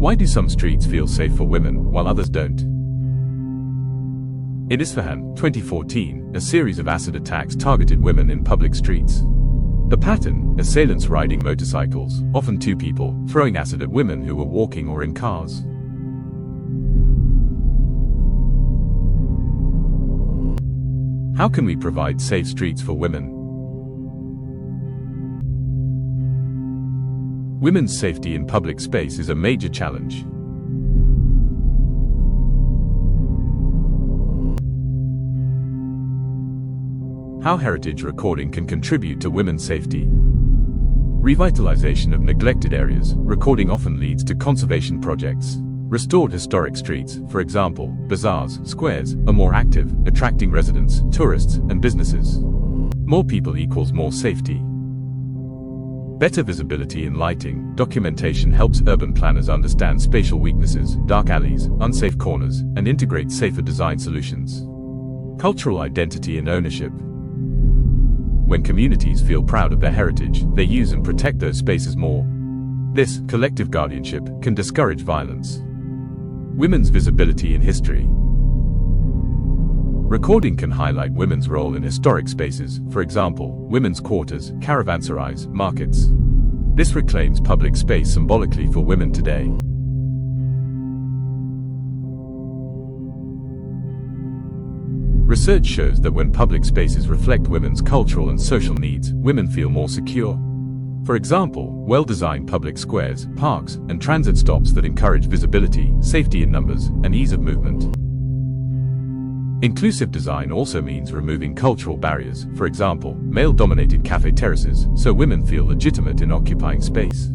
Why do some streets feel safe for women while others don't? In Isfahan, 2014, a series of acid attacks targeted women in public streets. The pattern: assailants riding motorcycles, often two people, throwing acid at women who were walking or in cars. How can we provide safe streets for women? Women's safety in public space is a major challenge. How heritage recording can contribute to women's safety. Revitalization of neglected areas. Recording often leads to conservation projects. Restored historic streets, for example, bazaars, squares, are more active, attracting residents, tourists, and businesses. More people equals more safety. Better visibility in lighting. Documentation helps urban planners understand spatial weaknesses, dark alleys, unsafe corners, and integrate safer design solutions. Cultural identity and ownership. When communities feel proud of their heritage, they use and protect those spaces more. This collective guardianship can discourage violence. Women's visibility in history. Recording can highlight women's role in historic spaces, for example, women's quarters, caravanserais, markets. This reclaims public space symbolically for women today. Research shows that when public spaces reflect women's cultural and social needs, women feel more secure. For example, well-designed public squares, parks, and transit stops that encourage visibility, safety in numbers, and ease of movement. Inclusive design also means removing cultural barriers, for example, male-dominated cafe terraces, so women feel legitimate in occupying space.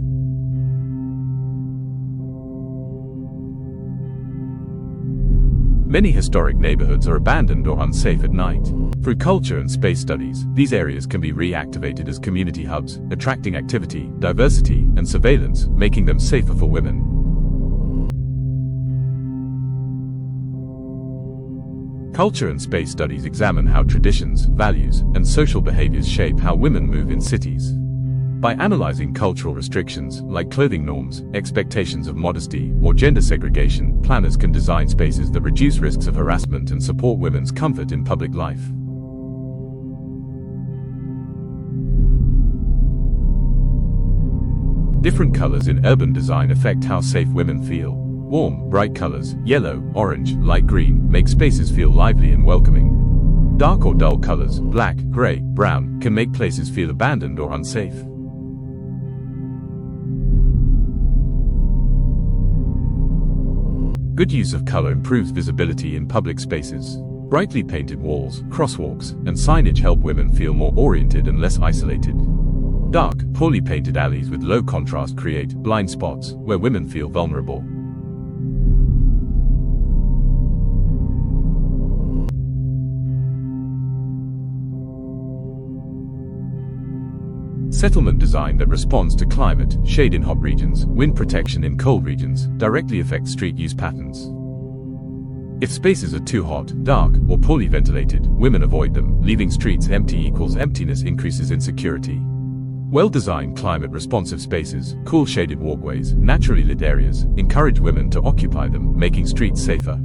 Many historic neighborhoods are abandoned or unsafe at night. Through culture and space studies, these areas can be reactivated as community hubs, attracting activity, diversity, and surveillance, making them safer for women. Culture and space studies examine how traditions, values, and social behaviors shape how women move in cities. By analyzing cultural restrictions, like clothing norms, expectations of modesty, or gender segregation, planners can design spaces that reduce risks of harassment and support women's comfort in public life. Different colors in urban design affect how safe women feel. Warm, bright colors, yellow, orange, light green, make spaces feel lively and welcoming. Dark or dull colors, black, gray, brown, can make places feel abandoned or unsafe. Good use of color improves visibility in public spaces. Brightly painted walls, crosswalks, and signage help women feel more oriented and less isolated. Dark, poorly painted alleys with low contrast create blind spots, where women feel vulnerable. Settlement design that responds to climate, shade in hot regions, wind protection in cold regions, directly affects street use patterns. If spaces are too hot, dark, or poorly ventilated, women avoid them. Leaving streets empty equals emptiness increases insecurity. Well-designed climate-responsive spaces, cool shaded walkways, naturally lit areas, encourage women to occupy them, making streets safer.